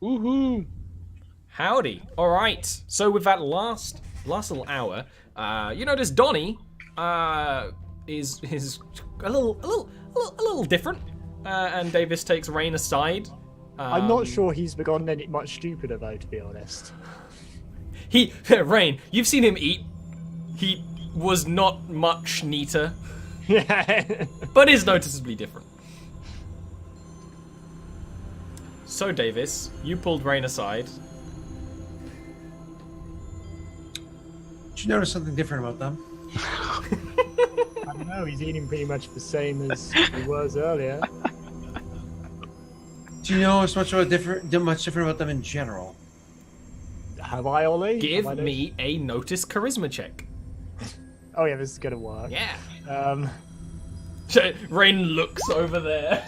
Woohoo! Howdy. All right. So with that last little hour, you notice Donnie is a little different, and Davis takes Rain aside. I'm not sure he's begotten any much stupider though, to be honest. Rain, you've seen him eat. He was not much neater, Yeah. but is noticeably different. So Davis, you pulled Rain aside. Did you notice something different about them? I don't know, he's eating pretty much the same as he was earlier. Do you know much different about them in general? Have I, Ollie? Give Have I me a notice charisma check. Oh yeah, this is gonna work. Yeah. Rain looks over there.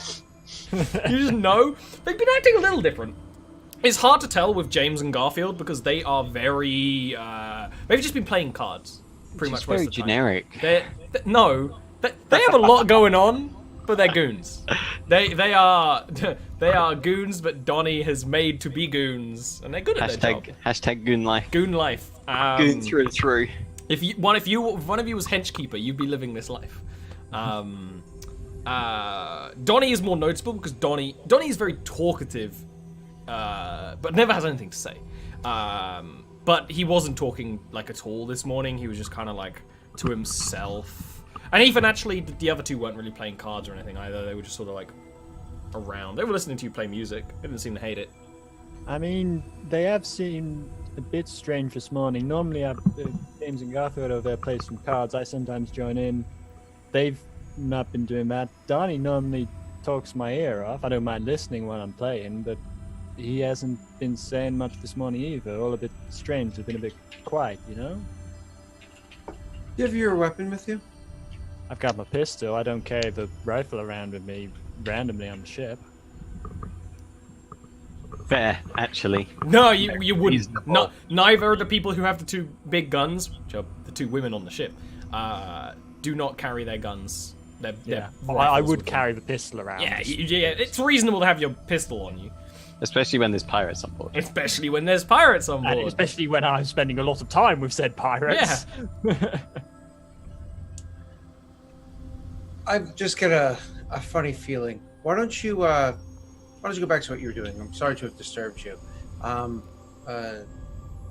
You just know they've been acting a little different. It's hard to tell with James and Garfield because they are very. They've just been playing cards, pretty much. Very most of the time. generic. They have a lot going on, but they're goons. They are goons, but Donnie has made to be goons, and they're good at their job. Hashtag goon life. Goon life. Goon through and through. If one of you was henchkeeper, you'd be living this life. Donnie is more noticeable because Donnie is very talkative, but never has anything to say. But he wasn't talking like at all this morning. He was just kind of like to himself. And even actually, the other two weren't really playing cards or anything either. They were just sort of like around. They were listening to you play music. They didn't seem to hate it. I mean, they have seemed a bit strange this morning. Normally, James and Garfield over there play some cards. I sometimes join in. They've not been doing that. Donnie normally talks my ear off. I don't mind listening when I'm playing, but he hasn't been saying much this morning either. All a bit strange. They've been a bit quiet, you know? Do you have your weapon with you? I've got my pistol. I don't carry the rifle around with me randomly on the ship. Fair, actually. No, you wouldn't. Reasonable. Neither of the people who have the two big guns, which are the two women on the ship, do not carry their guns. Yeah, I would carry the pistol around. Yeah, it's reasonable to have your pistol on you. Especially when there's pirates on board. Especially when there's pirates on board. And especially when I'm spending a lot of time with said pirates. Yeah. I just get a funny feeling. Why don't you go back to what you were doing? I'm sorry to have disturbed you.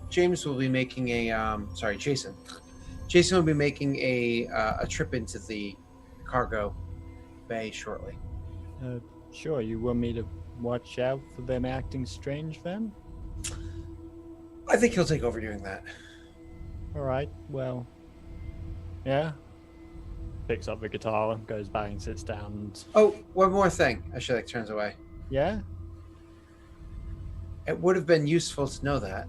James will be making a Jason. Jason will be making a trip into the cargo bay shortly. Sure, you want me to watch out for them acting strange then? I think he'll take over doing that. Alright, well, yeah. Picks up the guitar and goes back and sits down and... Oh, one more thing. I should turns away. Yeah? It would have been useful to know that.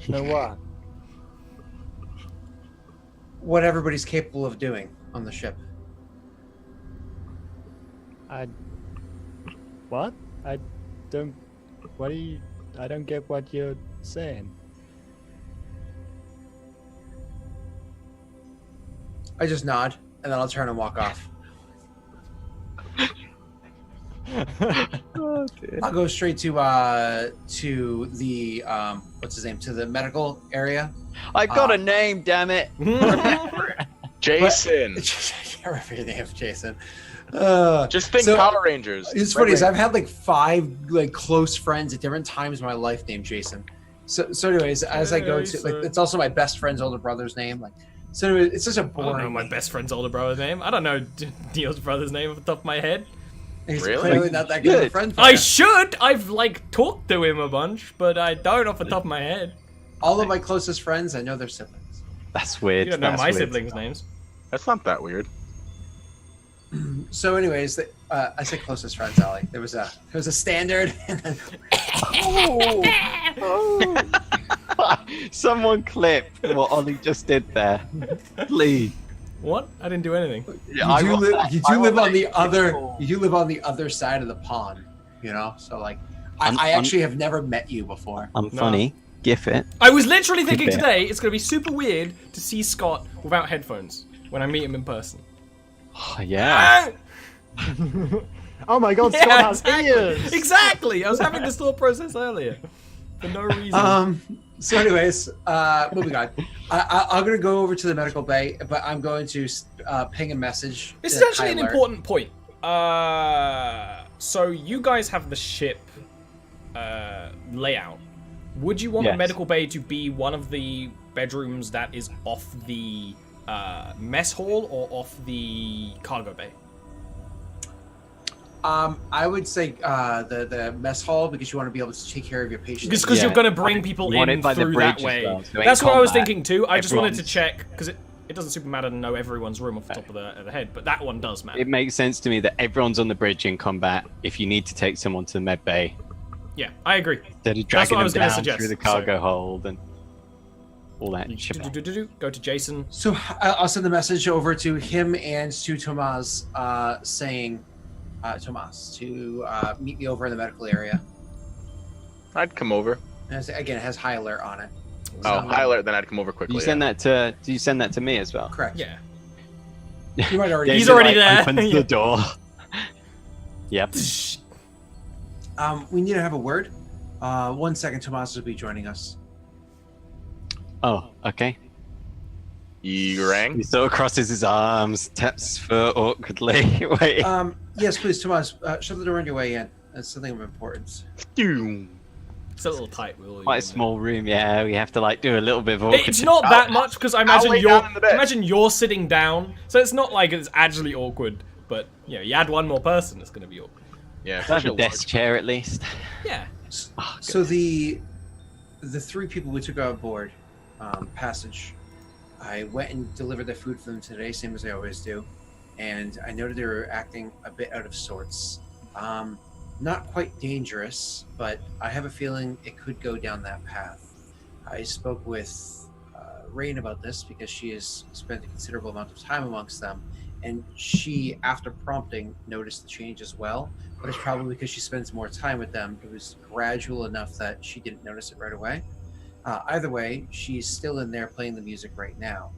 Know what? What everybody's capable of doing on the ship. What? I don't get what you're saying. I just nod, and then I'll turn and walk off. Oh, dear. I'll go straight to the what's his name, to the medical area. I got a name, damn it. Jason. I can't remember your name, Jason. Just think so, Power Rangers. It's funny is I've had like 5 close friends at different times in my life named Jason. So anyways, as I go to it's also my best friend's older brother's name. So anyway, it's just a I boring. don't know my best friend's older brother's name. I don't know Neil's brother's name off the top of my head. He's Really? clearly not that good of a friend. For I you. should. I've talked to him a bunch, but I don't off the top of my head. All of my closest friends, I know their siblings. That's weird. You don't know That's my weird. siblings' names. That's not that weird. So anyways, I say closest friends, Allie. There was a standard. Someone clip what Ollie just did there. Please. What? I didn't do anything. Yeah, You live on the other. cool. You live on the other side of the pond. You know, so I I'm- actually have never met you before. I'm funny. Gif it. I was literally thinking bit. today it's going to be super weird to see Scott without headphones when I meet him in person. Oh, yeah. Oh my god, Scott has ears! Exactly! I was having this thought process earlier. For no reason. So anyways, moving on. I'm going to go over to the medical bay, but I'm going to ping a message. This to is actually Tyler. an important point. So you guys have the ship layout. Would you want the Yes. medical bay to be one of the bedrooms that is off the mess hall or off the cargo bay? I would say the mess hall, because you want to be able to take care of your patients. Because you're Yeah. going to bring people You want in it by the through bridge that as way. well, so in That's what I was combat, thinking too. I just wanted to everyone's- check, because it doesn't super matter to know everyone's room off the top of the head, but that one does matter. It makes sense to me that everyone's on the bridge in combat. If you need to take someone to the med bay, Yeah, I agree. instead of That's dragging what I them was gonna down suggest, through the cargo hold and all that shit. Go to Jason. So I'll send the message over to him and to Tomas, saying, Tomas, to meet me over in the medical area. I'd come over. And again, it has high alert on it. Oh, high alert, then I'd come over quickly. Do you send that to me as well? Correct. Yeah. You might already. He's Jason, already there. Opens Yeah. the door. Yep. We need to have a word. 1 second, Tomas will be joining us. Oh, okay. You rang? He sort of crosses his arms, taps his foot awkwardly. Wait. Yes, please, Tomas. Shut the door on your way in. That's something of importance. It's a little tight. Quite a small room, yeah. We have to like do a little bit of awkward. It's not that much because I imagine lay down in the bed. you're sitting down, so it's not like it's actually awkward. But you know, you add one more person, it's going to be awkward. Yeah, I have especially a a desk large. chair at least. Yeah. Oh, So the three people we took on board, Passage, I went and delivered their food for them today, same as I always do, and I noted they were acting a bit out of sorts. Not quite dangerous, but I have a feeling it could go down that path. I spoke with Rain about this because she has spent a considerable amount of time amongst them, and she, after prompting, noticed the change as well. But it's probably because she spends more time with them. It was gradual enough that she didn't notice it right away. Either way, she's still in there playing the music right now.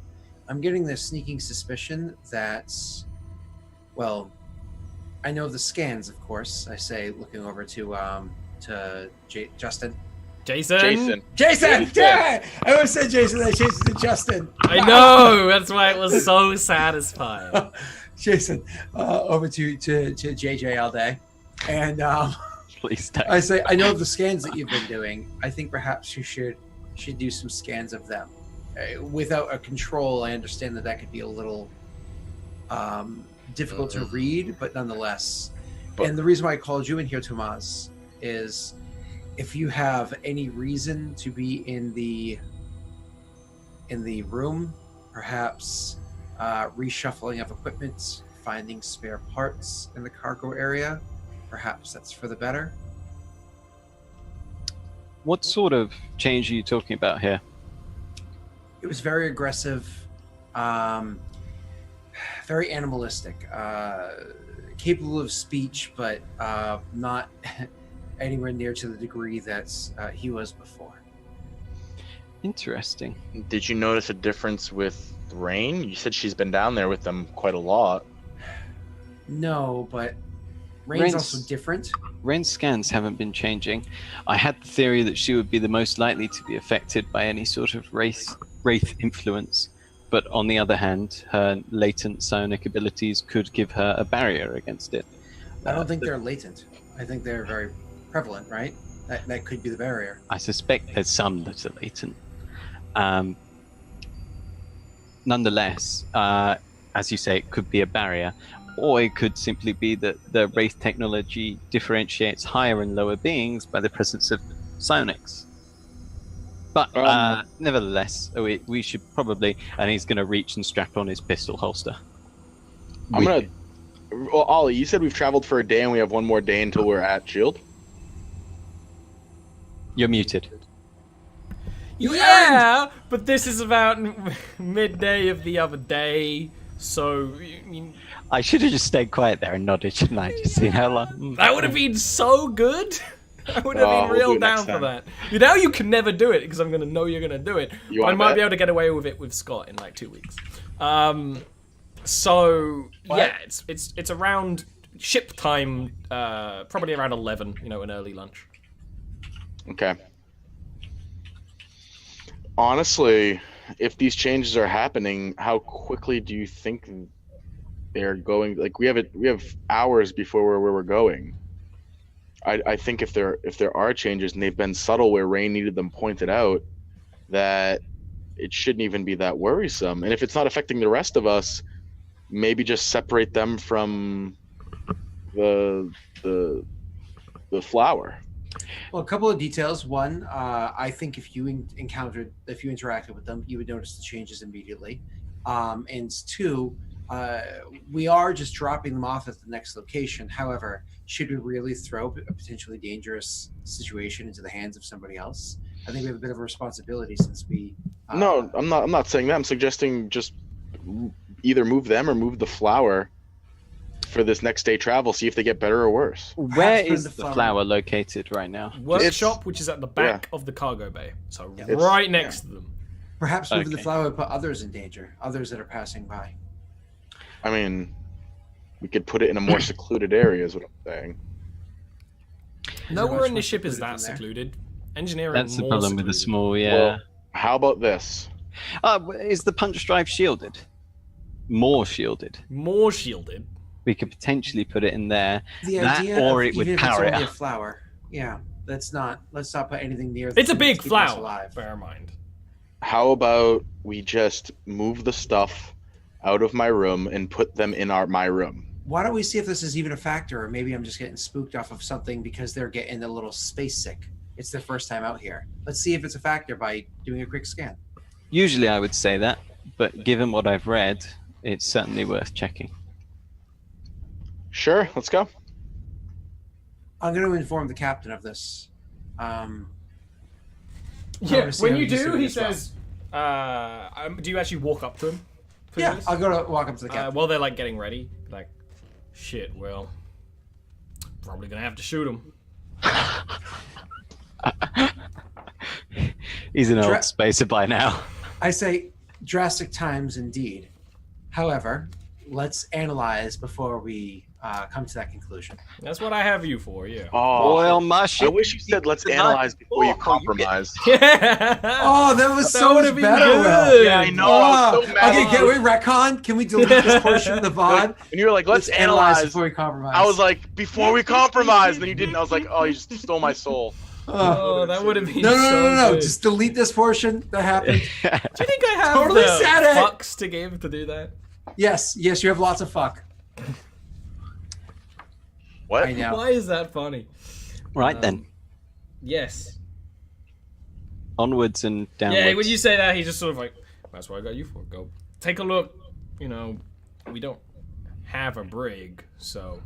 I'm getting the sneaking suspicion that, well, I know the scans, of course. I say, looking over to Justin. Jason. Jason! Yeah! I always said Jason. I changed it to Justin. I know. That's why it was so satisfying. Jason, over to JJ all day, and please don't. I say, I know the scans that you've been doing. I think perhaps you should do some scans of them. Without a control, I understand that could be a little difficult to read, but nonetheless. And the reason why I called you in here, Tomas, is if you have any reason to be in the room, perhaps reshuffling of equipment, finding spare parts in the cargo area, perhaps that's for the better. What sort of change are you talking about here? It was very aggressive, very animalistic, capable of speech, but not anywhere near to the degree that he was before. Interesting. Did you notice a difference with Rain? You said she's been down there with them quite a lot. No, but Rain's Rain's- also different. Rain's scans haven't been changing. I had the theory that she would be the most likely to be affected by any sort of wraith influence, but on the other hand, her latent psionic abilities could give her a barrier against it. I don't think they're latent. I think they're very prevalent, right? That could be the barrier. I suspect there's some that are latent. Nonetheless, as you say, it could be a barrier, or it could simply be that the wraith technology differentiates higher and lower beings by the presence of psionics. But nevertheless, we should probably, and he's going to reach and strap on his pistol holster. Well, Ollie, you said we've traveled for a day and we have one more day until we're at Shield. You're muted. Yeah, but this is about midday of the other day, so I should have just stayed quiet there and nodded, shouldn't I? Just see how long. that would have been so good. I would have been we'll do real it next down for time. that. Now you can never do it because I'm gonna know you're gonna do it. You But I wanna might bet? be able to get away with it with Scott in like 2 weeks. So yeah, it's around ship time, probably around 11. You know, an early lunch. Okay. Honestly, if these changes are happening, how quickly do you think they're going? Like we have hours before where we're going. I think if there are changes and they've been subtle where Rain needed them pointed out, that it shouldn't even be that worrisome. And if it's not affecting the rest of us, maybe just separate them from the flower. Well, a couple of details. One, I think if you interacted with them, you would notice the changes immediately. And two, we are just dropping them off at the next location. However, should we really throw a potentially dangerous situation into the hands of somebody else? I think we have a bit of a responsibility since we. No, I'm not saying that. I'm suggesting just either move them or move the flower for this next day travel. See if they get better or worse. Where is the flower located right now? Workshop, which is at the back of the cargo bay, so right next to them. Perhaps moving the flower would put others in danger, others that are passing by. I mean, we could put it in a more secluded area, is what I'm saying. Nowhere in the ship is that secluded. Engineering. That's the problem with the small, Well, how about this? Is the punch drive shielded? More shielded. More shielded. We could potentially put it in there. The that, idea or of it would even if power it's it only a up. flower. Yeah, let's not put anything near. It's a big keep us flower. alive. Bear in mind. How about we just move the stuff out of my room and put them in my room? Why don't we see if this is even a factor, or maybe I'm just getting spooked off of something because they're getting a little space sick. It's their first time out here. Let's see if it's a factor by doing a quick scan. Usually I would say that, but given what I've read, it's certainly worth checking. Sure, let's go. I'm going to inform the captain of this. Yeah, wanna see when how you he's do, doing he as well. says, do you actually walk up to him? for Yeah, this? I'll go to walk up to the captain. While they're like getting ready, like, shit, well, probably gonna have to shoot him. He's an old spacer by now. I say drastic times indeed. However, let's analyze before we come to that conclusion. That's what I have you for, yeah. Oh, Oil mush. I wish you said let's analyze before you compromise. Oh, that was so would've much been better, good. Will. Yeah, I know. I was so mad. Okay, can we retcon? Can we delete this portion of the VOD? And you were like, let's analyze. before we compromise. I was like, before we compromise. And then you didn't. I was like, oh, you just stole my soul. Oh, that would have been No. good. Just delete this portion that happened. Do you think I have Totally the said it. fucks to give to do that? Yes, you have lots of fuck. What? I know. Why is that funny? Right then, Yes. onwards and downwards. Yeah, when you say that, he's just sort of like, that's what I got you for. Go take a look. You know, we don't have a brig, so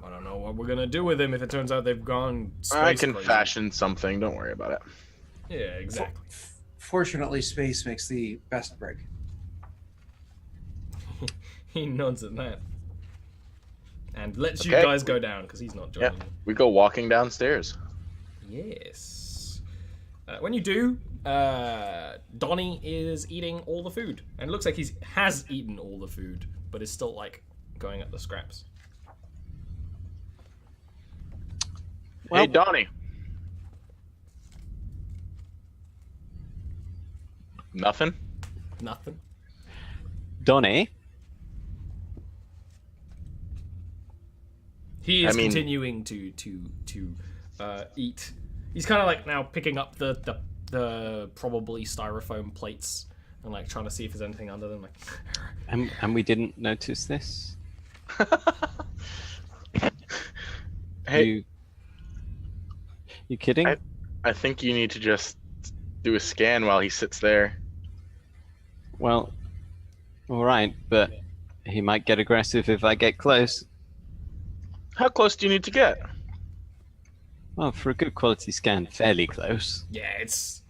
I don't know what we're gonna do with him if it turns out they've gone space I can crazy. fashion something. Don't worry about it. Yeah, exactly. Fortunately, space makes the best brig. He nods at that. And lets you Okay. guys go down, because he's not Yeah, joining we go walking downstairs. you. Yes. When you do, Donnie is eating all the food. And it looks like he has eaten all the food, but is still, like, going at the scraps. Hey, Donnie. Nothing? Nothing. Donnie, He is I mean- continuing to eat. He's kind of like now picking up the probably styrofoam plates and like trying to see if there's anything under them. Like, and we didn't notice this. Hey, You kidding? I think you need to just do a scan while he sits there. Well, all right, but he might get aggressive if I get close. How close do you need to get? Well, for a good quality scan, fairly close. yeah, it's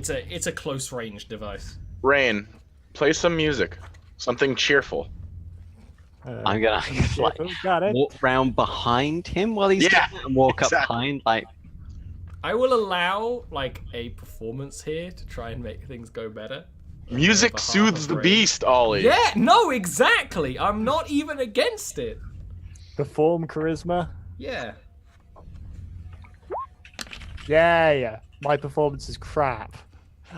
a close range device. Rain, play some music. Something cheerful. I'm gonna like Got it. walk round behind him while he's Yeah, doing it and walk up exactly. behind, like I will allow like a performance here to try and make things go better. Music behalf soothes of the Rain. beast, Ollie. Yeah, no, exactly. I'm not even against it. Perform charisma. Yeah. Yeah. My performance is crap.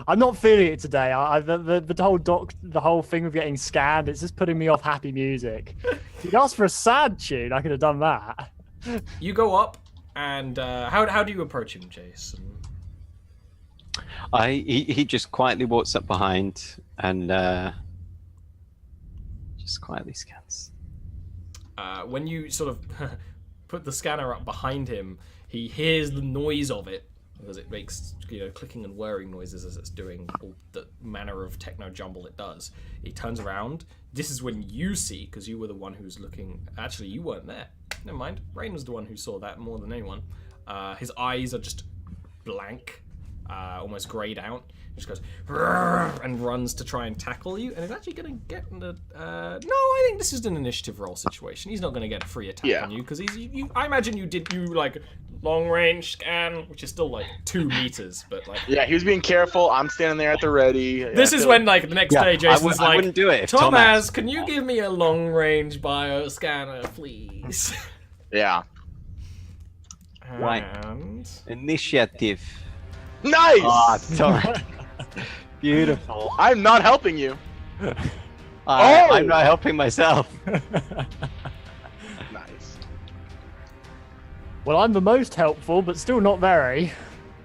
I'm not feeling it today. The whole thing of getting scanned, it's just putting me off happy music. If you'd asked for a sad tune, I could have done that. You go up, and how do you approach him, Jason? He just quietly walks up behind and just quietly scans. When you sort of put the scanner up behind him, he hears the noise of it because it makes clicking and whirring noises as it's doing all the manner of techno jumble it does. He turns around. This is when you see, because you were the one who's looking. Actually, you weren't there. Never mind. Rain was the one who saw that more than anyone. His eyes are just blank, almost grayed out. He just goes and runs to try and tackle you, and he's actually going to get in the. No, I think this is an initiative roll situation. He's not going to get a free attack on you because I imagine you like long range scan, which is still like 2 meters, but like. Yeah, he was being careful. I'm standing there at the ready. This is when like the next day, Jason's I wouldn't do it. Thomas, can you give me a long range bio scanner, please? Yeah. Right. And Initiative. Nice. Ah, Thomas. Beautiful. I'm not helping you. I'm not helping myself. Nice. Well, I'm the most helpful, but still not very.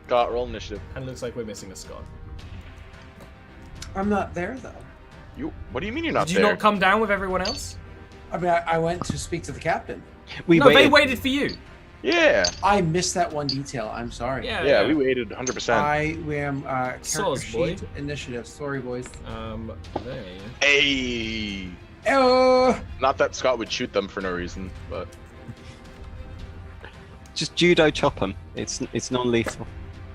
Got roll initiative. and looks like we're missing a Scott. I'm not there though. What do you mean you're not Did you there? not come down with everyone else? I mean, I went to speak to the captain. They waited for you. Yeah. I missed that one detail. I'm sorry. Yeah, we waited 100%. I am character Sauce, boy. sheet initiative. Sorry, boys. They. Hey. Oh, Not that Scott would shoot them for no reason, but Just judo chop him. It's non-lethal.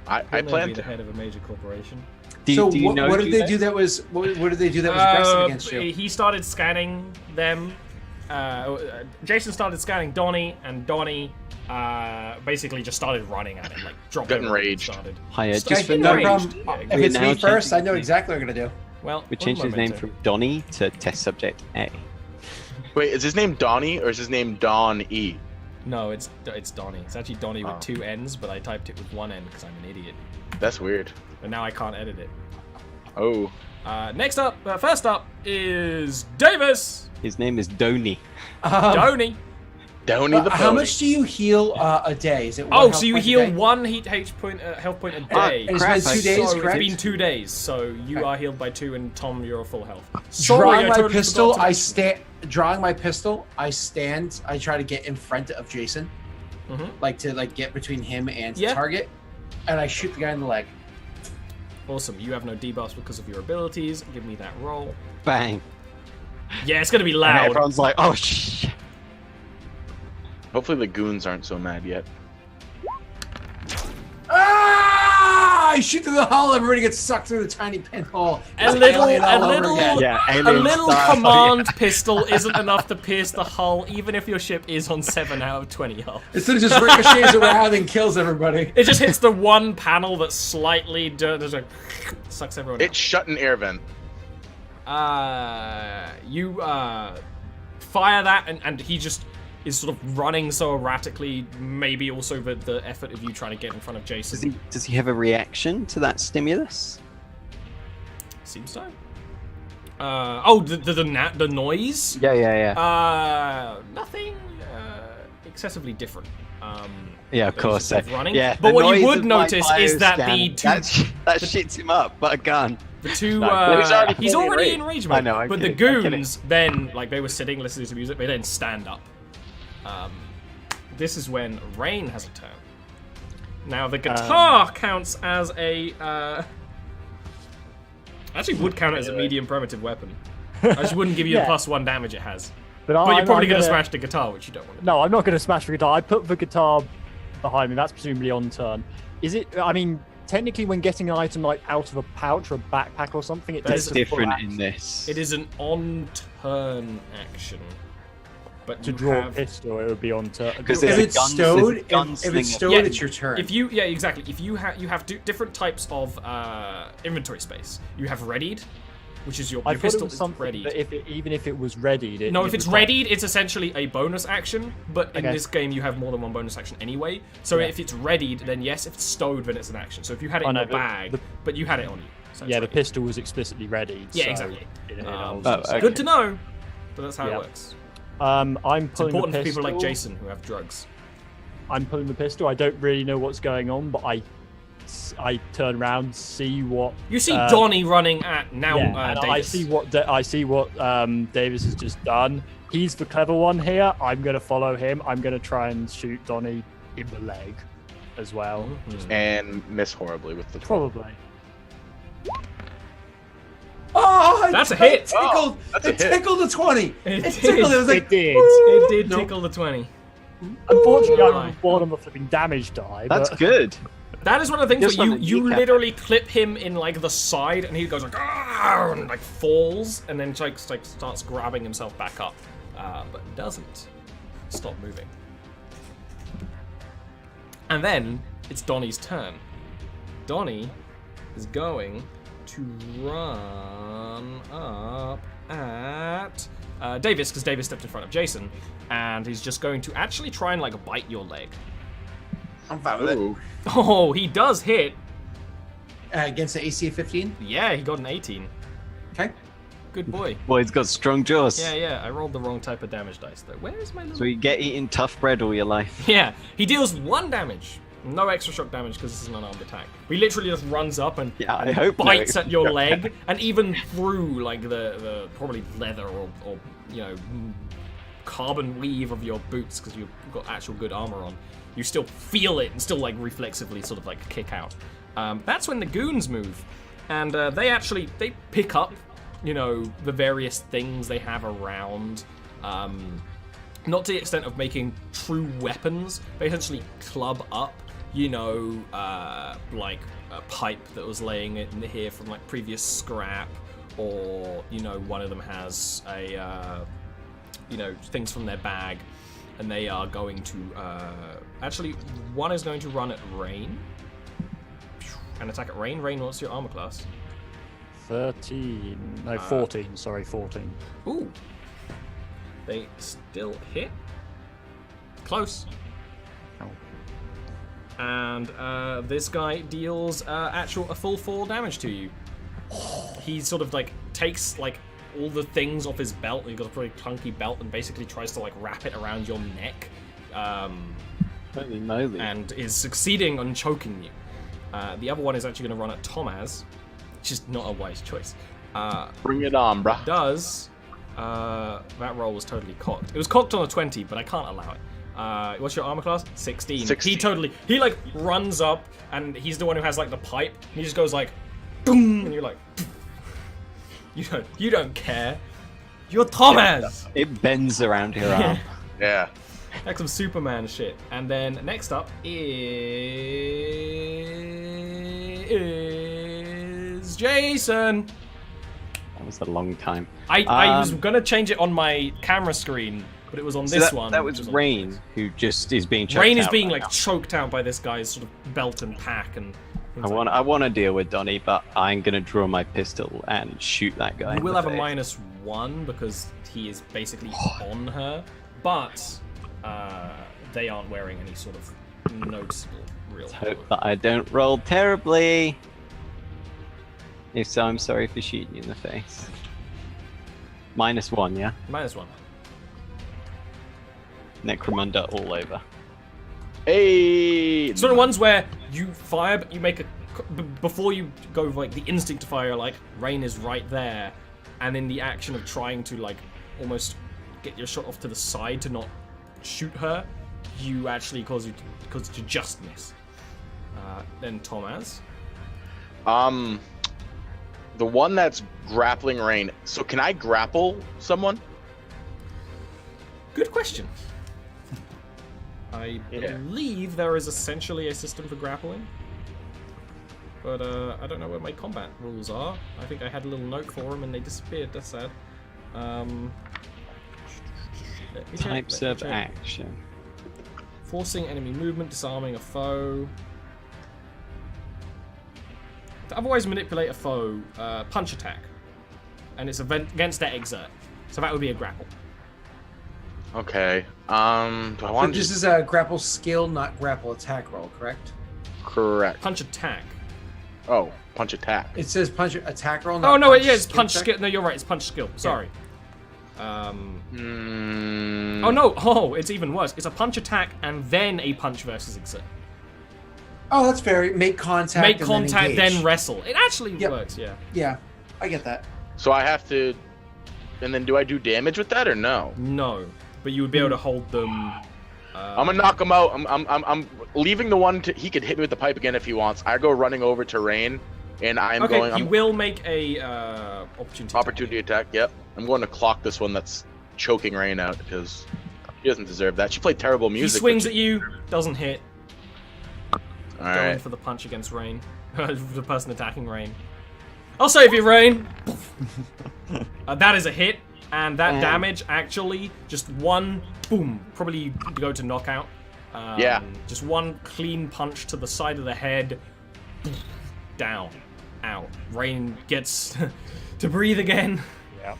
I Be planned the to. head of a major corporation. so Do you know what did they judo? do that was what did they do that was aggressive against you? He started scanning them. Jason started scanning Donnie, and Donnie basically just started running at him, like dropped Got everything enraged. Hiya, Okay, just for no enraged. problem. Yeah, If it's now me first, I changing know his exactly what I'm gonna do. Well, We changed his name from Donnie to Test Subject A. Wait, is his name Donnie or is his name Don E? No, it's Donnie. It's actually Donnie Oh. with 2 N's, but I typed it with 1 N because I'm an idiot. That's weird. And now I can't edit it. Oh. First up is Davis. His name is Donnie. Donnie. Donnie the How pony. much do you heal a day? Is it? Oh, one so you health point a heal day? 1 health point a day. And it's Crap, been 2 I- days, So correct? it's been 2 days, so you Okay. are healed by 2, and Tom, you're a full health. Drawing I my totally pistol, forgot to I mention. stand. Drawing my pistol, I stand. I try to get in front of Jason, Mhm. like to get between him and Yeah. the target, and I shoot the guy in the leg. Awesome. You have no debuffs because of your abilities. Give me that roll. Bang. Yeah, it's gonna be And loud. everyone's like, oh, shh. Hopefully the goons aren't so mad yet. Ah! I shoot through the hull. Everybody gets sucked through the tiny pinhole. A It's little, Alien all a over little, again. Yeah, a alien little style. command pistol isn't enough to pierce the hull, even if your ship is on 7 out of 20 hull. Instead of just ricochets around and kills everybody. It just hits the one panel that slightly just like sucks everyone It's shut an air vent. out. You fire that, and he just is sort of running so erratically. Maybe also the effort of you trying to get in front of Jason. Does he have a reaction to that stimulus? Seems so. The noise. Yeah. Nothing excessively different. Yeah, of But course. he's just running. Yeah, But the what you noise would of my notice is that the bioscan, two, that shits him up, but a gun. the two, No, he's already in rage mode. I know, I'm but kidding, the I'm kidding. goons then, like, they were sitting listening to music, they then stand up. This is when Rain has a turn. Now the guitar counts as a actually would count as a medium primitive weapon. I just wouldn't give you the Yeah. +1 damage it has. But But you're probably I'm gonna smash the guitar, which you don't want to. No, I'm not going to smash the guitar. I put the guitar behind me. That's presumably on turn. Is it? I mean, technically, when getting an item like out of a pouch or a backpack or something, it That's takes a full Different action in this. It is an on-turn action. But to you draw a have, pistol. It would be on turn. Because If there's a it's gun- stowed, there's a gunslinger. if it's stowed, Yeah, it's your turn. If you, yeah, exactly. If you have different types of inventory space. You have readied, which is your I thought it pistol was is something readied. that even if it was readied, No, if it's was like- readied, it's essentially a bonus action, but in Okay. this game you have more than one bonus action anyway. So Yeah. if it's readied, then yes. If it's stowed, then it's an action. So if you had it Oh, in no, your but bag, but you had it on you. So it's Yeah, the ready. pistol was explicitly readied. Yeah, so exactly. it Um, also- okay. Good to know, but that's how Yeah. it works. I'm It's pulling important the for pistol. people like Jason who have drugs. I'm pulling the pistol. I don't really know what's going on, but I turn around, see what You see Donnie running at now. yeah, and Davis. I see what Davis has just done. He's the clever one here. I'm gonna follow him. I'm gonna try and shoot Donnie in the leg as well. And miss horribly with the 12. Probably. Oh, That's a hit. It tickled. that's a It hit. tickled the 20. It It tickled. It was like, It did. It did Nope. tickle the 20. Unfortunately, Ooh. I'm bored on the flipping damage die. That's but... good. That is one of the things Just where on the you kneecap. literally clip him in like the side, and he goes like, "Arr!" and like falls, and then like starts grabbing himself back up, but doesn't stop moving. And then it's Donnie's turn. Donnie is going to run up at Davis, because Davis stepped in front of Jason, and he's just going to actually try and like bite your leg. I'm fine with it. Ooh. Oh, he does hit. Against the AC of 15. Yeah, he got an 18. Okay. Good boy. Boy, he's got strong jaws. Yeah, I rolled the wrong type of damage dice though. Where is my little... So you get eating tough bread all your life. Yeah, he deals 1 damage. No extra shock damage because this is an unarmed attack. He literally just runs up and Yeah, I hope no bites extra at your shock leg, and even through like the probably leather or you know carbon weave of your boots because you've got actual good armor on. You still feel it and still like reflexively sort of like kick out. That's when the goons move, and they pick up, you know, the various things they have around. Not to the extent of making true weapons. They essentially club up, you know, like a pipe that was laying in here from like previous scrap, or you know, one of them has a, you know, things from their bag, and they are going to actually one is going to run at Rain and attack at Rain. Rain, what's your armor class? 13. No, 14. Sorry, 14. Ooh. They still hit. Close. Oh. And this guy deals a full 4 damage to you. He sort of like takes like all the things off his belt. He's got a pretty clunky belt, and basically tries to like wrap it around your neck. Holy moly. And is succeeding on choking you. The other one is actually going to run at Tomaz, which is not a wise choice. Bring it on, bruh. Does that roll was totally cocked. It was cocked on a 20, but I can't allow it. What's your armor class? 16. 16. He like runs up, and he's the one who has like the pipe. And he just goes like, boom, and you're like, you don't care. You're Tomaz. It bends around your arm. Yeah. Like some Superman shit. And then next up is Jason. That was a long time. I was gonna change it on my camera screen, but it was on So this that, one. that which was on- Rain, who just is being choked Rain is out being right like choked out by this guy's sort of belt and pack and. now. I want to deal with Donnie, but I'm gonna draw my pistol and shoot that guy. We in will the have a face. -1 because he is basically on her, but they aren't wearing any sort of noticeable real. Hope that I don't roll terribly. If so, I'm sorry for shooting you in the face. -1, yeah? -1. Necromunda all over. Hey. It's one of the ones where you fire, but you make a before you go like the instinct to fire, like Rain is right there, and in the action of trying to like almost get your shot off to the side to not shoot her, you actually cause it to just miss. Then Tomaz. The one that's grappling Rain. So can I grapple someone? Good question. I Yeah. believe there is essentially a system for grappling, but I don't know where my combat rules are. I think I had a little note for them and they disappeared. That's sad. Let me check, Types let me of check. action. Forcing enemy movement, disarming a foe. To otherwise manipulate a foe, punch attack. and it's against their exert. So that would be a grapple. Okay. Do I But want to this is a grapple skill, not grapple attack roll, correct? correct? Punch attack. Oh, punch attack. It says punch attack roll. Oh Not no, punch it's punch check? skill. No, you're right. It's punch skill. Sorry. Mm, Oh no. Oh, it's even worse. It's a punch attack and then a punch versus exert. Oh, that's fair. Make contact. Make and contact, then, then wrestle. It actually Yep. works. Yeah. Yeah, I get that. So I have to, and then do I do damage with that or no? No, but you would be able to hold them. I'm gonna knock him out. I'm leaving the one. He could hit me with the pipe again if he wants. I go running over to Rain, and I'm Okay, going. he I'm, will make a opportunity. opportunity attack. Yep. I'm going to clock this one that's choking Rain out because she doesn't deserve that. She played terrible He music. swings at you, doesn't hit. All Going right. for the punch against Rain. The person attacking Rain. I'll save you, Rain. That is a hit, and that damage actually just one boom, probably go to knockout. Yeah. Just one clean punch to the side of the head. Down. Out. Rain gets to breathe again. Yeah.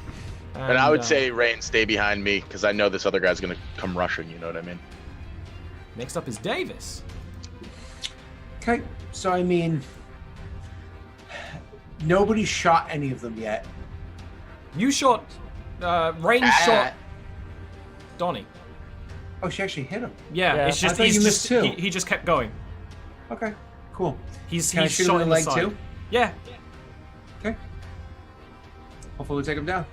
And I would say Rain, stay behind me because I know this other guy's gonna come rushing. You know what I mean? Next up is Davis. Okay, so I mean, nobody shot any of them yet. You shot. Rain shot Donnie. Oh, she actually hit him. Yeah, Yeah. it's just I thought he's you just missed two. he just kept going. Okay, cool. He's Can I shoot him shot in the in leg side. too? Yeah. Okay. Hopefully we'll take him down.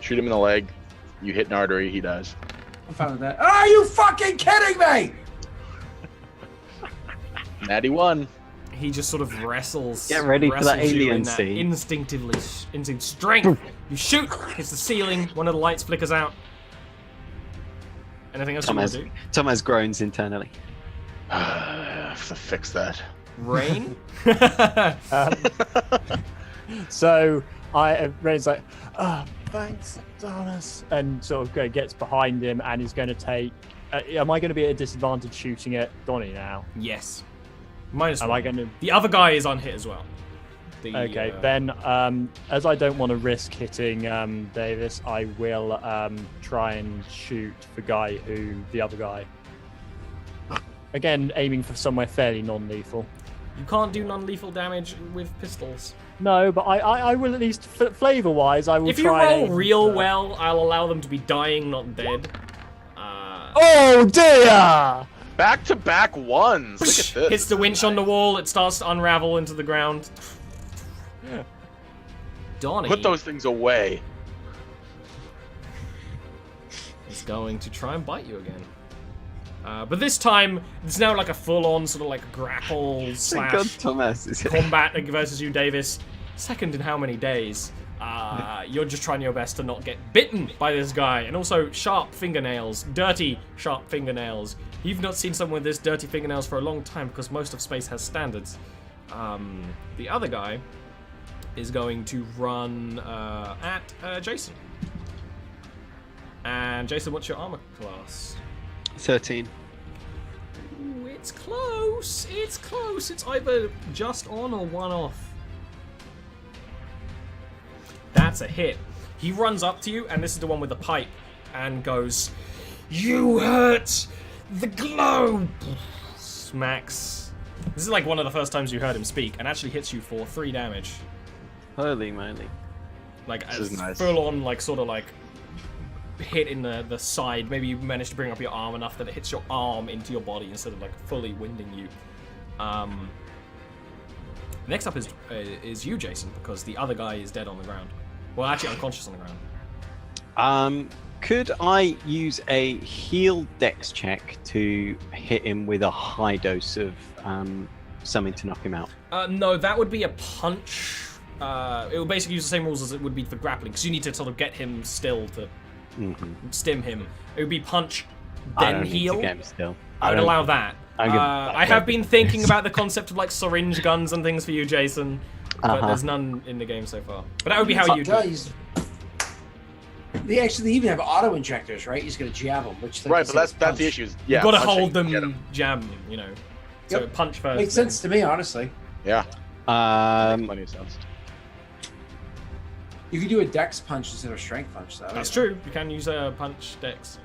Shoot him in the leg. You hit an artery, he dies. I'm fine with that. Are you fucking kidding me? Natty 1. He just sort of wrestles. Get ready for that wrestles you alien in that scene. Instinctively, instinct strength. You shoot, hits the ceiling. One of the lights flickers out. Anything else you want to do? Thomas groans internally. I have to fix that. Rain. So Rain's like, oh, thanks, Thomas, and sort of gets behind him and is going to take. Am I going to be at a disadvantage shooting at Donnie now? Yes. Minus Am one. I going to? The other guy is unhit as well. Okay, then as I don't want to risk hitting Davis, I will try and shoot the other guy. Again, aiming for somewhere fairly non-lethal. You can't do non-lethal damage with pistols. No, but I will at least, flavor-wise, I will If you try roll and, real well, I'll allow them to be dying, not dead. Oh dear! Back-to-back ones. Look at this. Hits the winch on the wall, it starts to unravel into the ground. Donnie Put those things away. is going to try and bite you again. But this time, it's now like a full-on sort of like grapple Thank God slash Thomas is here. combat versus you, Davis. Second in how many days? You're just trying your best to not get bitten by this guy. And also, sharp fingernails. Dirty, sharp fingernails. You've not seen someone with this dirty fingernails for a long time because most of space has standards. The other guy is going to run at Jason. And Jason, what's your armor class? 13. Ooh, it's close. It's close. It's either just on or one off. That's a hit. He runs up to you, and this is the one with the pipe, and goes, "You hurt the globe." Smacks. This is like one of the first times you heard him speak, and actually hits you for 3 damage. Holy moly. Like This is nice. full on, like sort of like hit in the side. Maybe you managed to bring up your arm enough that it hits your arm into your body instead of like fully winding you. Next up is you, Jason, because the other guy is dead on the ground. Well, actually unconscious on the ground. Could I use a heal dex check to hit him with a high dose of something to knock him out? No, that would be a punch. It will basically use the same rules as it would be for grappling, because you need to sort of get him still to stim him. It would be punch, I then don't need heal. to get him still. I would don't- allow that. I'm gonna- I have been thinking about the concept of like syringe guns and things for you, Jason, but there's none in the game so far. But that would be how you do it. They even have auto injectors, right? He's gonna jab them, which like Right, you but said, that's is the punch. issue. Yeah, You've got to punching, hold them, get 'em. jam, you know. So Yep. punch first. Makes then- sense to me, honestly. Yeah, Um, plenty of sense. You could do a dex punch instead of strength punch, though. That's true. You can use a punch dex.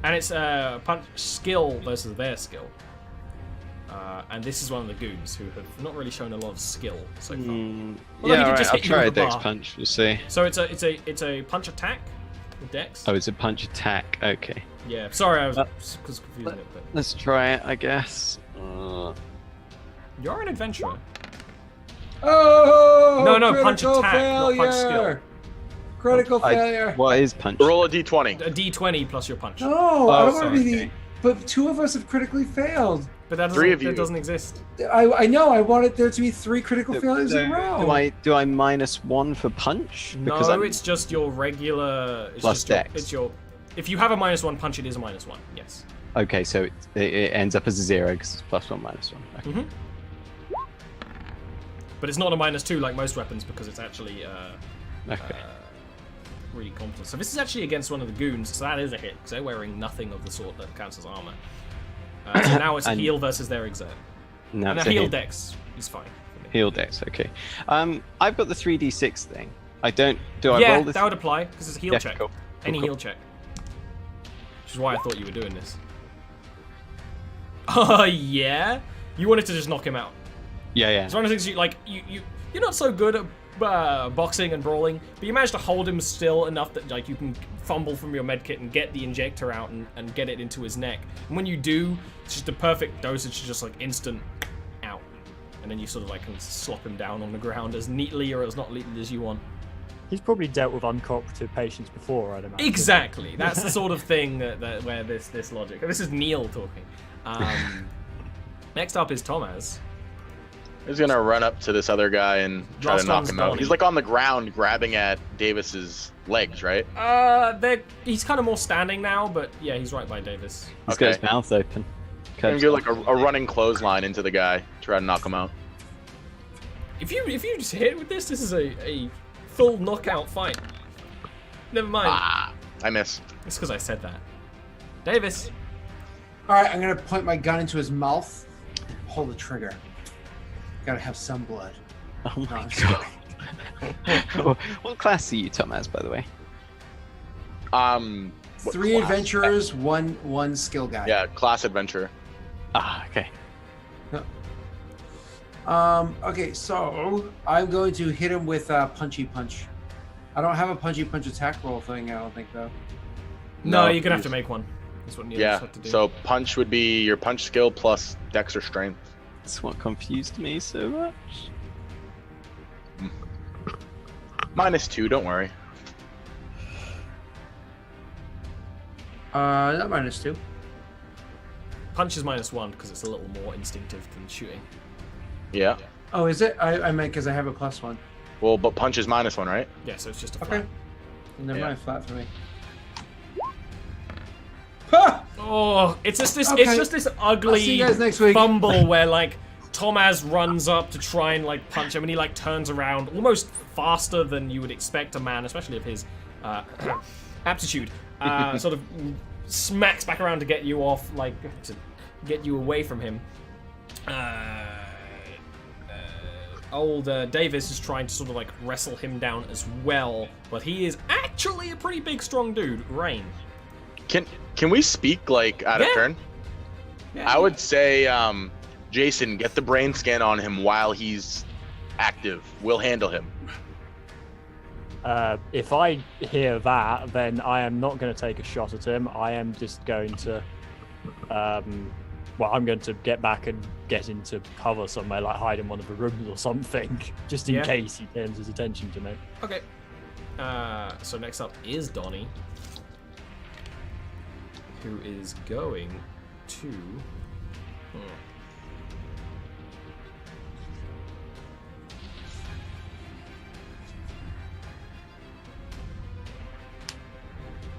And it's a punch skill versus their skill. And this is one of the goons who have not really shown a lot of skill so far. Yeah, Although he did alright, just I'll hit you try a with a dex bar. punch. We'll see. So it's a punch attack with dex. Oh, it's a punch attack. Okay. Yeah, sorry, I was confusing it, but Let's try it, I guess. you're an adventurer. Oh! No, punch critical attack, not punch skill. failure. Critical failure. What is punch? Roll a d20. A d20 plus your punch. No, I don't want to sorry, be the. okay. But two of us have critically failed. But that Three doesn't, of you. that doesn't exist. I know. I wanted there to be 3 critical failures in a row. Do I -1 for punch? Because No, I'm- it's just your regular. It's Plus just your, dex. it's your. If you have a -1 punch, it is a -1. Yes. Okay, so it ends up as a 0 because it's +1 -1. Okay. Mhm. But it's not a -2 like most weapons because it's actually Okay. really competent. So this is actually against one of the goons, so that is a hit because they're wearing nothing of the sort that counts as armor. So now it's And- heal versus their exert. Now And it's a a heal hit. dex is fine. For me. Heal dex. Okay. I've got the 3d6 thing. I don't. Do I Yeah, roll this? that would apply because it's a heal Yeah, check. cool. Any Cool. heal check. Which is why I thought you were doing this. Oh yeah, you wanted to just knock him out. Yeah, yeah. It's one of the things you're not so good at boxing and brawling, but you managed to hold him still enough that like you can fumble from your medkit and get the injector out and get it into his neck. And when you do, it's just the perfect dosage, just like instant out. And then you sort of like can slop him down on the ground as neatly or as not neatly as you want. He's probably dealt with uncooperative patients before, I'd imagine. Exactly. That's the sort of thing that where this logic. This is Neil talking. Next up is Tomaz. He's gonna run up to this other guy and try Last to knock one's him out. Donnie. He's like on the ground grabbing at Davis's legs, right? He's kind of more standing now, but yeah, he's right by Davis. He's got his Okay. mouth open. I'm gonna do like a running clothesline into the guy, try to knock him out. If you just hit with this is a full knockout fight. Never mind. Ah, I miss. It's because I said that. Davis. All right, I'm gonna point my gun into his mouth. Pull the trigger. Gotta have some blood. Oh No, my I'm just god. What class are you, Thomas, by the way? What 3 class? adventurers, one skill guy. Yeah, class adventure. Ah, okay. Okay, so I'm going to hit him with a punchy punch. I don't have a punchy punch attack roll thing. I don't think though. No, No, you're gonna have to he's- make one. That's what Neil Yeah, had to do. so punch would be your punch skill plus dex or strength. That's what confused me so much. -2, don't worry. Not -2. punch is -1 because it's a little more instinctive than shooting. Yeah. Oh, is it? I meant because I have a +1. Well, but punch is -1, right? Yeah, so it's just a Okay. flat. Never Yeah. mind, flat for me. Ha! Oh, it's just this. Okay. It's just this I'll ugly see you guys next week. fumble where like Tomaz runs up to try and like punch him, and he like turns around almost faster than you would expect a man, especially of his aptitude. Sort of smacks back around to get you off, like to get you away from him. Old Davis is trying to sort of like wrestle him down as well, but he is actually a pretty big, strong dude. Rain. Can we speak like out of Yeah. turn? Yeah, I would say, Jason, get the brain scan on him while he's active. We'll handle him. If I hear that, then I am not going to take a shot at him. I am just going to, I'm going to get back and get into cover somewhere, like hide in one of the rooms or something, just in Yeah. case he turns his attention to me. Okay. So next up is Donnie, who is going to.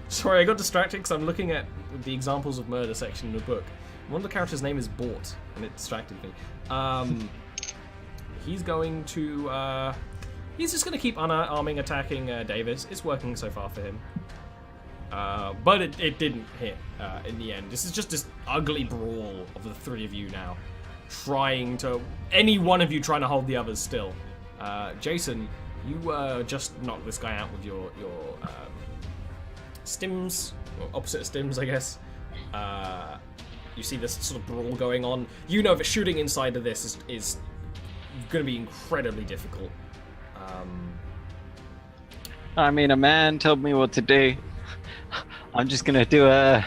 Sorry, I got distracted because I'm looking at the examples of murder section in the book. One of the characters' name is Bort, and it distracted me. He's going to. He's just going to keep unarming attacking Davis. It's working so far for him. But it didn't hit in the end. This is just this ugly brawl of the three of you now. Any one of you trying to hold the others still. Jason, You just knock this guy out with your stims, or opposite of stims, I guess. You see this sort of brawl going on. You know that shooting inside of this is going to be incredibly difficult. I mean, a man told me what to do. I'm just gonna do a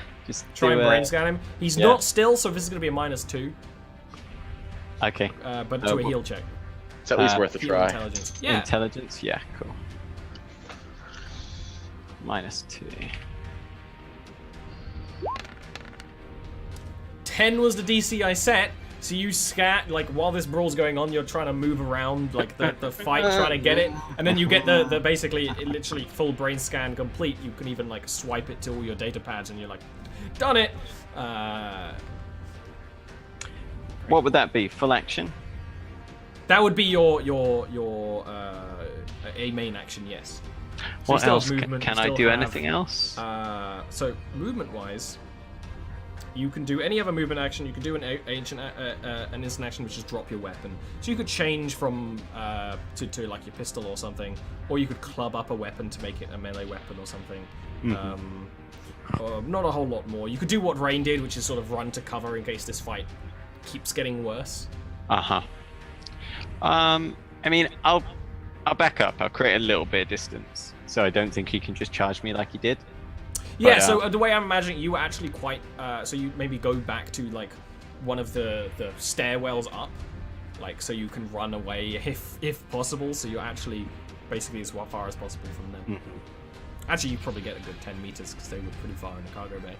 Try and brain scan him. He's not still, so this is going to be a -2. Okay. But to a heal check. It's at least worth a Heal try. intelligence. Yeah. Intelligence, yeah, cool. -2. 10 was the DC I set. So you scat, like, while this brawl's going on, you're trying to move around, like, the fight, trying to get it. And then you get the basically, literally full brain scan complete. You can even, like, swipe it to all your data pads, and you're like, done it! What would that be? Full action? That would be your a main action, yes. So you What still have else? movement, Can you I still do have, anything else? So movement-wise, you can do any other movement action. You can do an instant action, which is drop your weapon. So you could change from to like your pistol or something, or you could club up a weapon to make it a melee weapon or something. Not a whole lot more. You could do what Rain did, which is sort of run to cover in case this fight keeps getting worse. I mean, I'll back up. I'll create a little bit of distance, so I don't think he can just charge me like he did. Yeah, But, so the way I'm imagining, you were actually quite... so you maybe go back to, like, one of the stairwells up. Like, so you can run away if possible. So you're actually basically as far as possible from them. Actually, you probably get a good 10 meters because they were pretty far in the cargo bay.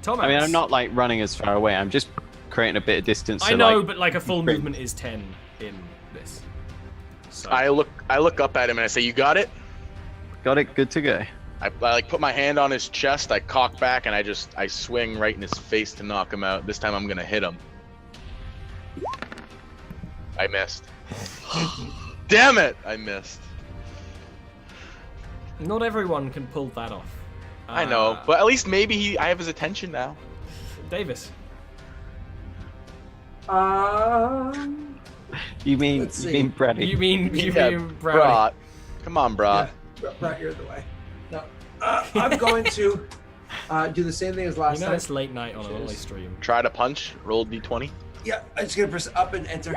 Thomas. I mean, I'm not, like, running as far away. I'm just creating a bit of distance. I so, know, like, but, like, a full movement is 10 in this. So. I look up at him and I say, "You got it." Got it. Good to go. I like put my hand on his chest. I cock back and I swing right in his face to knock him out. This time I'm gonna hit him. I missed. Damn it! I missed. Not everyone can pull that off. I know, but at least maybe I have his attention now. Davis. You mean Let's see. Brady? You mean Yeah, Brownie? Brat. Come on, Brat. Yeah, right, you're the way. No, I'm going to do the same thing as last You know time. it's late night on an Cheers. early stream. Try to punch. Roll d20. Yeah, I'm just gonna press up and enter.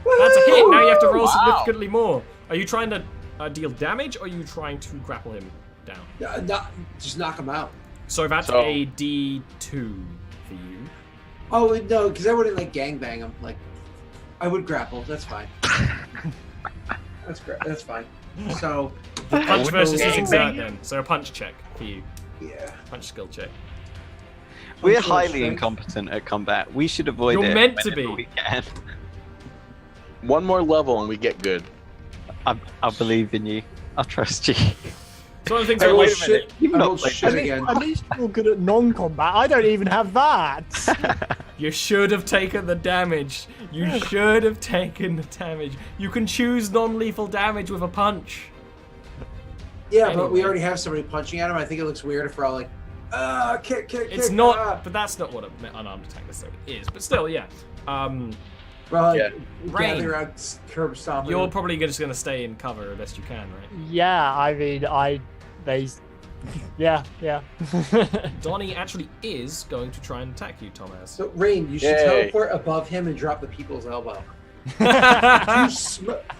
That's a hit. Now you have to roll Wow. significantly more. Are you trying to deal damage, or are you trying to grapple him down? Just knock him out. So that's So- a D2 for you. Oh no, because I wouldn't like gangbang him. Like, I would grapple. That's fine. That's fine. So Punch versus his gangbang exert him? then. So a punch check for you. yeah, Punch skill check. We're Punch highly strength. incompetent at combat. We should avoid You're it. meant to whenever be. We can. One more level and we get good. I believe in you. I trust you. So one of the things I I rolled like. shit. You've I not rolled played shit At least, again. at least you're good at non-combat. I don't even have that. You should have taken the damage. You should have taken the damage. You can choose non-lethal damage with a punch. Yeah, but we Anyway. already have somebody punching at him. I think it looks weird if we're all like, kick. It's not, but that's not what an unarmed attack necessarily is. But still, yeah. Well, like, Yeah. Rain. gather around, curb stomping. You're probably just going to stay in cover the best you can, right? Yeah, I mean, yeah. Donnie actually is going to try and attack you, Thomas. So Rain, you should Yay. teleport above him and drop the people's elbow. you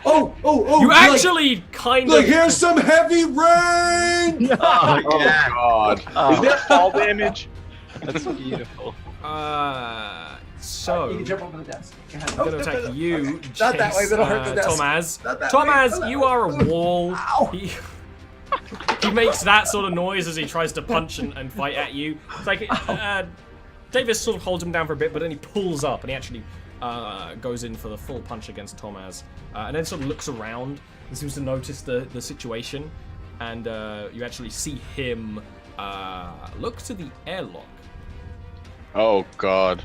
Oh! actually kind Like, of. here's some heavy rain. Oh, Oh yeah. God! Oh. Is there fall damage? That's beautiful. So You can jump over the desk. Go ahead. I'm going to attack you, Not that way, that'll hurt the desk. Thomas. Not that Thomas, way. you are a wall. Ow. He makes that sort of noise as he tries to punch and fight at you. It's like Davis sort of holds him down for a bit, but then he pulls up and he actually goes in for the full punch against Thomas, and then sort of looks around and seems to notice the situation, and you actually see him look to the airlock. Oh God!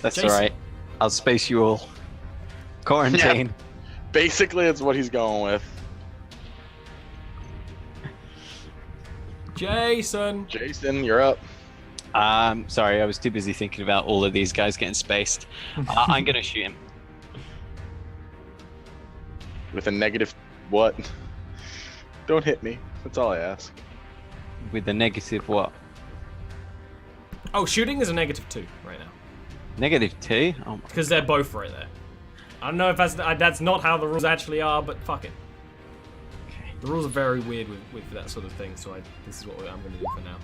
That's Jason. alright. I'll space you all. Quarantine. Basically, it's what he's going with. Jason. Jason, you're up. Sorry, I was too busy thinking about all of these guys getting spaced. I'm gonna shoot him. With a negative what? Don't hit me. That's all I ask. With a negative what? Oh, shooting is a -2 right now. -2? Oh, Because they're both right there. I don't know if that's not how the rules actually are, but fuck it. okay. The rules are very weird with that sort of thing, so this is what I'm going to do for now.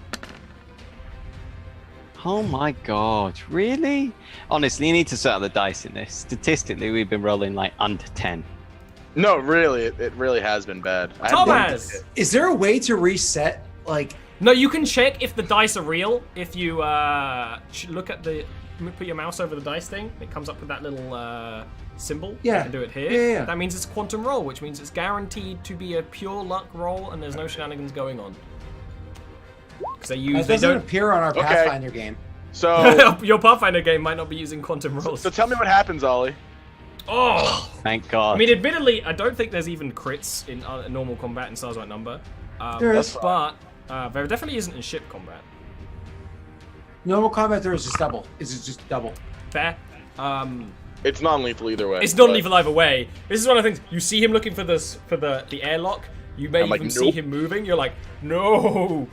Oh my god, really? Honestly, you need to set up the dice in this. Statistically, we've been rolling like under 10. No, really, it really has been bad. Thomas! Is there a way to reset? Like, No, you can check if the dice are real. If you look at put your mouse over the dice thing, it comes up with that little symbol. Yeah. You can do it here. Yeah. That means it's a quantum roll, which means it's guaranteed to be a pure luck roll, and there's no shenanigans going on. Because it doesn't appear on our Okay. Pathfinder game. So, your Pathfinder game might not be using quantum rolls. so tell me what happens, Ollie. Oh! Thank god. I mean, admittedly, I don't think there's even crits in normal combat in Stars White Number. There is. But there definitely isn't in ship combat. Normal combat there is just double. It's just double. Fair. It's non-lethal either way. It's non-lethal either way. This is one of the things. You see him looking for the airlock. You may I'm like, even see nope. him moving. You're like, no.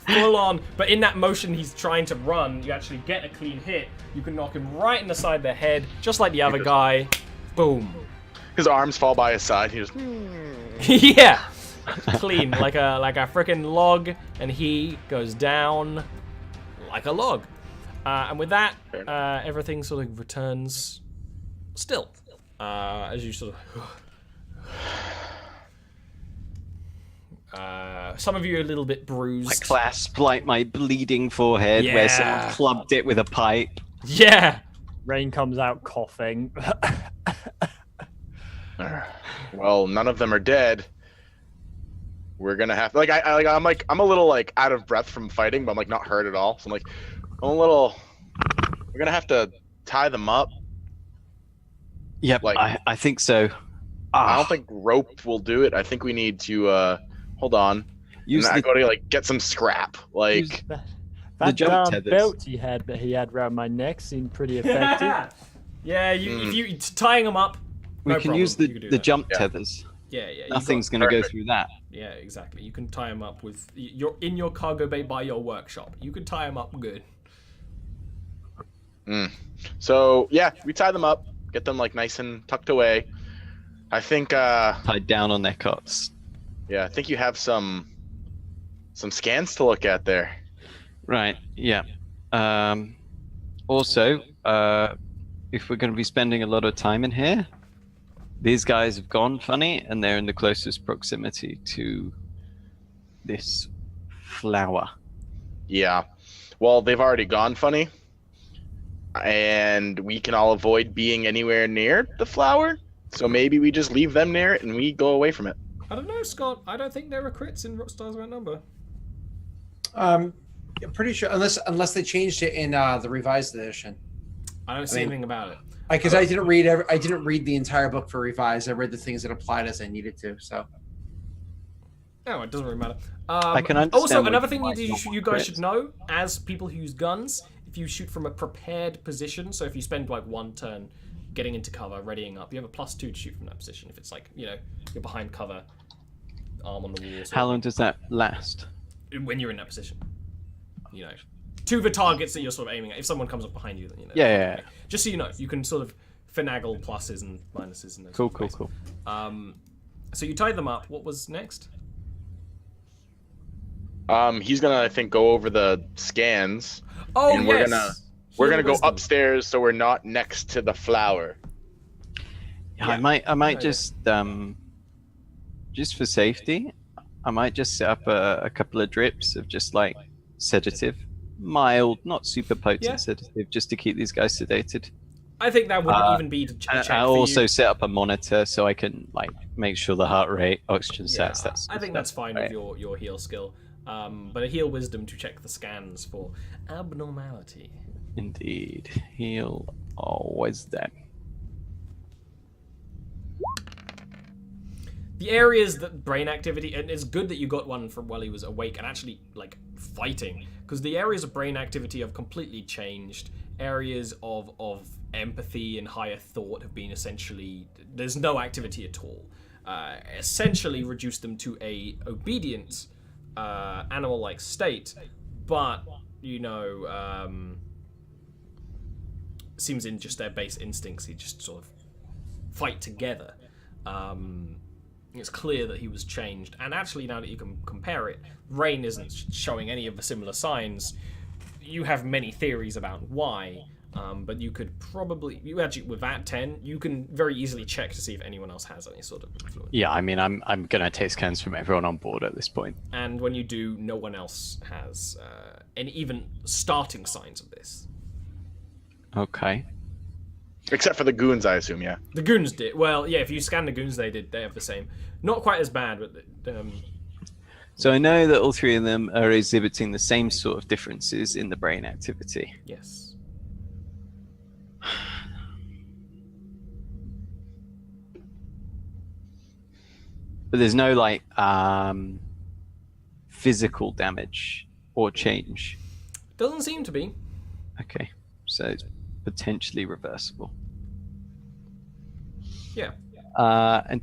Full on. But in that motion, he's trying to run. You actually get a clean hit. You can knock him right in the side of the head, just like the other guy. Boom. His arms fall by his side. He just. Yeah. Clean, like a freaking log, and he goes down like a log. And with that, everything sort of returns still. As you sort of... some of you are a little bit bruised. My clasp like my bleeding forehead where someone Yeah. clubbed it with a pipe. Yeah! Rain comes out coughing. Well, none of them are dead. We're gonna have I'm a little like out of breath from fighting, but I'm like not hurt at all. So I'm like, we're gonna have to tie them up. Yep, Like- I think so. I don't think rope will do it. I think we need to hold on. Use And I the, gotta like get some scrap. Like That jump darn tethers. belt he had round my neck seemed pretty effective. Yeah, if you tying them up, we no can problem. use You can do the that. jump Yeah. tethers. Yeah. you Nothing's got- going to go Perfect. through that. Yeah, exactly. You can tie them up with... You're in your cargo bay by your workshop. You can tie them up good. so, yeah, we tie them up, get them like nice and tucked away. I think Tied down on their cots. I think you have some scans to look at there. Right, yeah. Also, if we're going to be spending a lot of time in here, these guys have gone funny, and they're in the closest proximity to this flower. Yeah. Well, they've already gone funny. And we can all avoid being anywhere near the flower. So maybe we just leave them near it and we go away from it. I don't know, Scott. I don't think there are crits in Stars White Number. I'm pretty sure unless they changed it in the revised edition. I don't see anything about it. Because I didn't read the entire book for revised. I read the things that applied as I needed to. So Oh, it doesn't really matter. I can understand Also, why another you thing might you not want guys crits. should know, as people who use guns, if you shoot from a prepared position, so if you spend like one turn getting into cover, readying up, you have a +2 to shoot from that position. If it's like, you're behind cover, arm on the wall. How long does that last? When you're in that position. To the targets that you're sort of aiming at. If someone comes up behind you, then Yeah. Just so you know, you can sort of finagle pluses and minuses in those. Cool. sort of ways. So you tied them up. What was next? He's gonna, I think, go over the scans. Oh, And yes. We're gonna go Wisdom. upstairs so we're not next to the flower. Yeah, Yeah. I might Yeah. just for safety, I might just set up a couple of drips of just like sedative, mild, not super potent Yeah. sedative, just to keep these guys sedated. I think that wouldn't even be a check I'll for also you. set up a monitor so I can like make sure the heart rate, oxygen Yeah, stats. That's I think that's fine right. with your heal skill. But a heal wisdom to check the scans for abnormality. Indeed. Heal always them. The areas that brain activity, and it's good that you got one from while he was awake and actually like fighting, because the areas of brain activity have completely changed. Areas of empathy and higher thought have been essentially, there's no activity at all. Essentially reduced them to a obedient animal-like state, but seems in just their base instincts, he just sort of fight together. It's clear that he was changed, and actually now that you can compare it, Rain isn't showing any of the similar signs. You have many theories about why, but you could probably, with that 10, you can very easily check to see if anyone else has any sort of influence. Yeah, I mean, I'm gonna take scans from everyone on board at this point. And when you do, no one else has any even starting signs of this. Okay. Except for the goons, I assume, yeah. The goons did. Well, yeah, if you scan the goons, they have the same. Not quite as bad, but... So I know that all three of them are exhibiting the same sort of differences in the brain activity. Yes. But there's no, like, physical damage or change. Doesn't seem to be. Okay, so it's potentially reversible. Yeah. And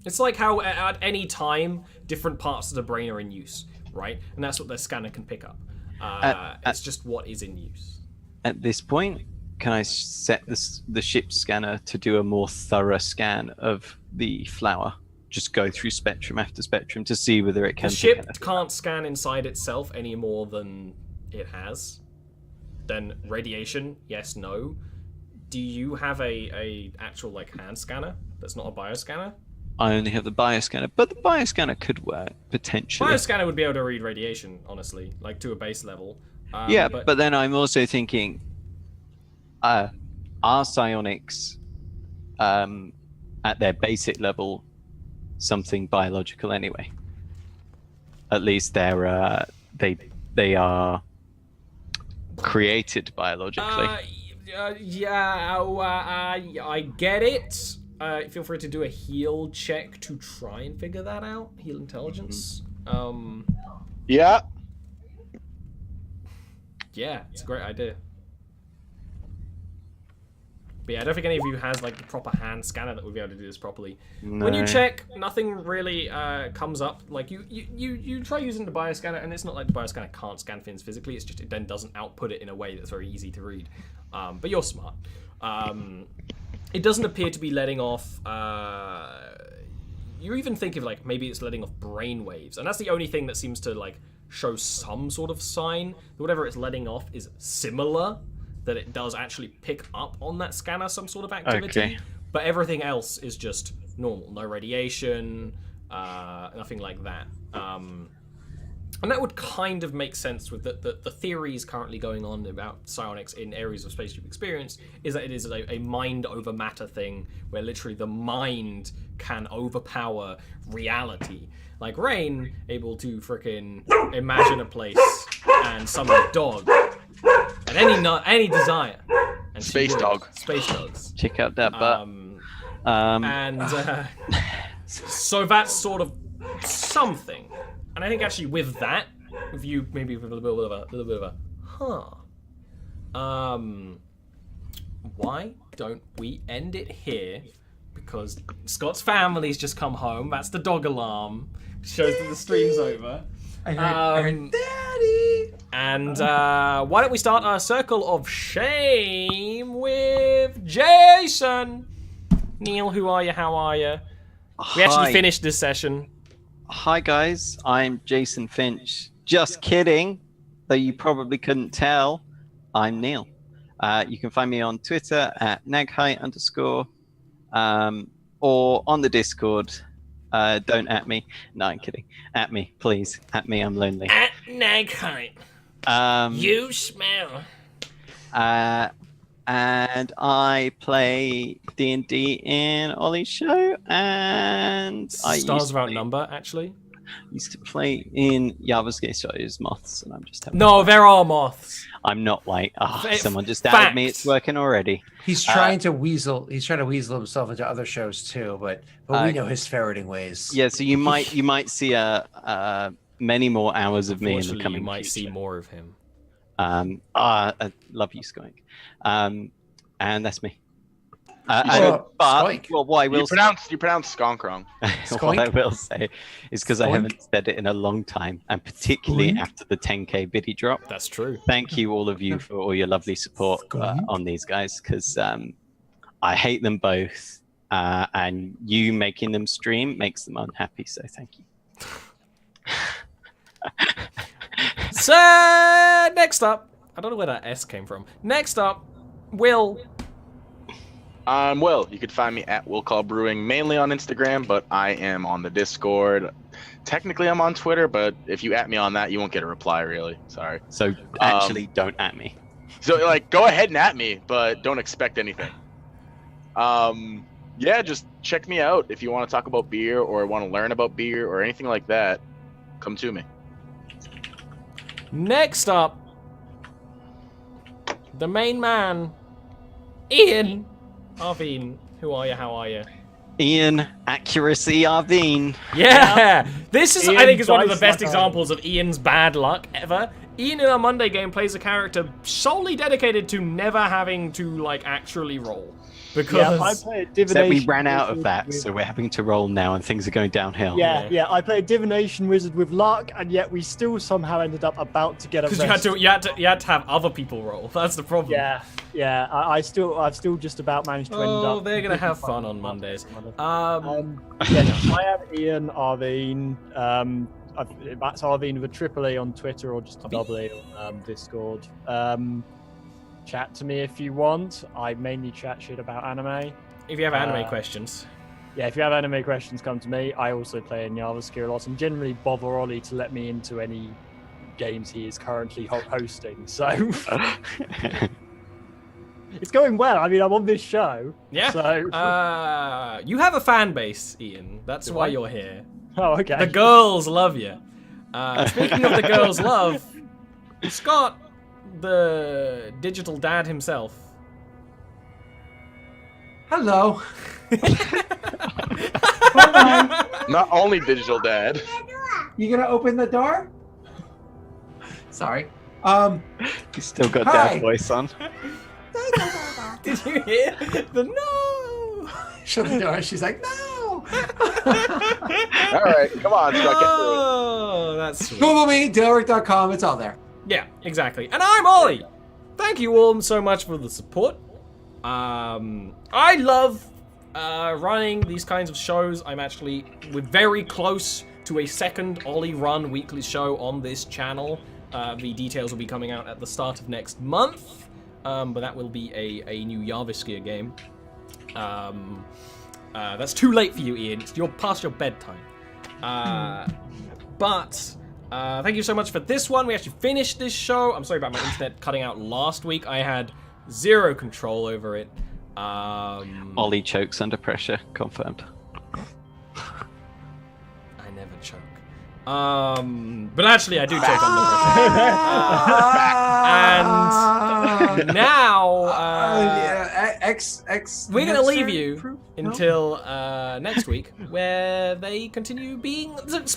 It's like how at any time, different parts of the brain are in use, right? And that's what the scanner can pick up. It's just what is in use. at this point, can I set the ship scanner to do a more thorough scan of the flower? Just go through spectrum after spectrum to see whether it can. The ship can't scan inside itself any more than it has. Then radiation, yes, no. Do you have a actual like hand scanner that's not a bioscanner? I only have the bioscanner, but the bioscanner could work potentially. Bioscanner would be able to read radiation, honestly, like to a base level. Yeah, but then I'm also thinking, are psionics, at their basic level, something biological anyway? At least they're they are created biologically. I get it. Feel free to do a heal check to try and figure that out. Heal intelligence. Yeah. Yeah, it's a great idea. But yeah, I don't think any of you has like the proper hand scanner that would be able to do this properly. No. When you check, nothing really comes up. Like you try using the bioscanner, and it's not like the bioscanner can't scan things physically. It's just it then doesn't output it in a way that's very easy to read. But you're smart. It doesn't appear to be letting off. You even think of like maybe it's letting off brain waves, and that's the only thing that seems to like show some sort of sign that whatever it's letting off is similar, that it does actually pick up on that scanner some sort of activity. Okay. But everything else is just normal, no radiation, nothing like that. And that would kind of make sense with the theories currently going on about psionics in areas of space you've experienced, is that it is a mind over matter thing, where literally the mind can overpower reality. Like Rain, able to frickin' imagine a place and summon a dog at any desire. And Space dog. Space dogs. Check out that butt. So that's sort of something. And I think actually with that, with you maybe with a little bit of a why don't we end it here? Because Scott's family's just come home. That's the dog alarm. Shows that the stream's over. I heard Daddy. And why don't we start our circle of shame with Jason? Neil, who are you? How are you? We actually finished this session. Hi guys, I'm Jason Finch. Just kidding, though you probably couldn't tell. I'm Neil. You can find me on Twitter at naghai_, or on the Discord. Don't at me. No, I'm kidding. At me, please. At me, I'm lonely. At Naghai. You smell. And I play D&D in Ollie's show, and I Stars Without Number, actually. used to play in Yava's shows, Moths, and I'm just having No, there are moths. I'm not like, Fa- someone just added me, facts. it's working already. He's trying to weasel. He's trying to weasel himself into other shows too, but we know his ferreting ways. Yeah, so you might see many more hours of me in the Unfortunately, coming you might future. see more of him. I love you, Skyke. And that's me. Well, But Skoink. well, what I will You pronounce skunk wrong. what I will say is because I haven't said it in a long time, and particularly after the 10k biddy drop. That's true. Thank you, all of you, for all your lovely support on these guys, because I hate them both, and you making them stream makes them unhappy. So thank you. So next up, I don't know where that S came from. Next up, Will. I'm Will. You could find me at Will Call Brewing, mainly on Instagram, but I am on the Discord. Technically, I'm on Twitter, but if you at me on that, you won't get a reply, really. Sorry. So actually, don't at me. So, like, go ahead and at me, but don't expect anything. Yeah, just check me out. If you want to talk about beer or want to learn about beer or anything like that, come to me. Next up, the main man, Ian. Arvine, who are you? How are you? Ian, accuracy, Arvine. Yeah, this is, I Ian think, is one of the dice best like examples of Ian's bad luck ever. Ian in our Monday game plays a character solely dedicated to never having to like actually roll, because Yeah, I play a So divination. we ran out of wizard that, with- so we're having to roll now, and things are going downhill. Yeah, I play a divination wizard with luck, and yet we still somehow ended up about to get a because rest. you had to have other people roll. That's the problem. Yeah. I've still just about managed to end up. Oh, they're gonna have fun on Mondays. Yeah, I have Ian Arvine. That's Arvine with a triple A on Twitter or just a double A on Discord. Chat to me if you want. I mainly chat shit about anime. If you have anime questions. Yeah, if you have anime questions, come to me. I also play in JavaScript a lot and generally bother Ollie to let me into any games he is currently hosting. So it's going well. I mean, I'm on this show. Yeah. So You have a fan base, Ian. That's why you're here. oh, okay. The girls love you. Speaking of the girls' love, Scott, the digital dad himself. Hello. Not only digital dad. You gonna open the door? Sorry. You still got Hi. that voice on. Did you hear the no? Shut the door. She's like, no. All right, come on, Scott, get through it. Oh, that's sweet. Google me, Dalework.com. It's all there. Yeah, exactly. And I'm Ollie. Thank you all so much for the support. I love running these kinds of shows. We're very close to a second Ollie Run weekly show on this channel. The details will be coming out at the start of next month, but that will be a new Yarviskir game. That's too late for you, Ian. You're past your bedtime. But thank you so much for this one. We actually finished this show. I'm sorry about my internet cutting out last week. I had zero control over it. Ollie chokes under pressure, confirmed. I never choke. But actually, I do choke under pressure. And now, we're gonna leave you until next week, where they continue being doing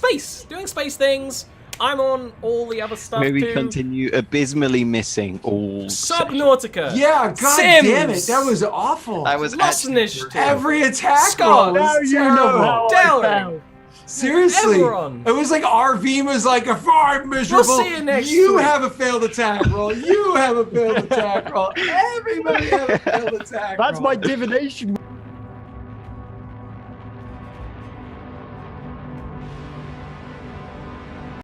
space things. I'm on all the other stuff Maybe too. continue abysmally missing all. Subnautica. Yeah, god Sims. damn it. That was awful. I was Lost actually Initiative. Every attack Scott, roll Now was you know terrible. how I Delaware. felt. Seriously. Everyone. It was like RV was like, if I'm miserable, We'll see you next you week. have a failed attack roll. You have a failed attack roll. Everybody have a failed attack roll. That's my divination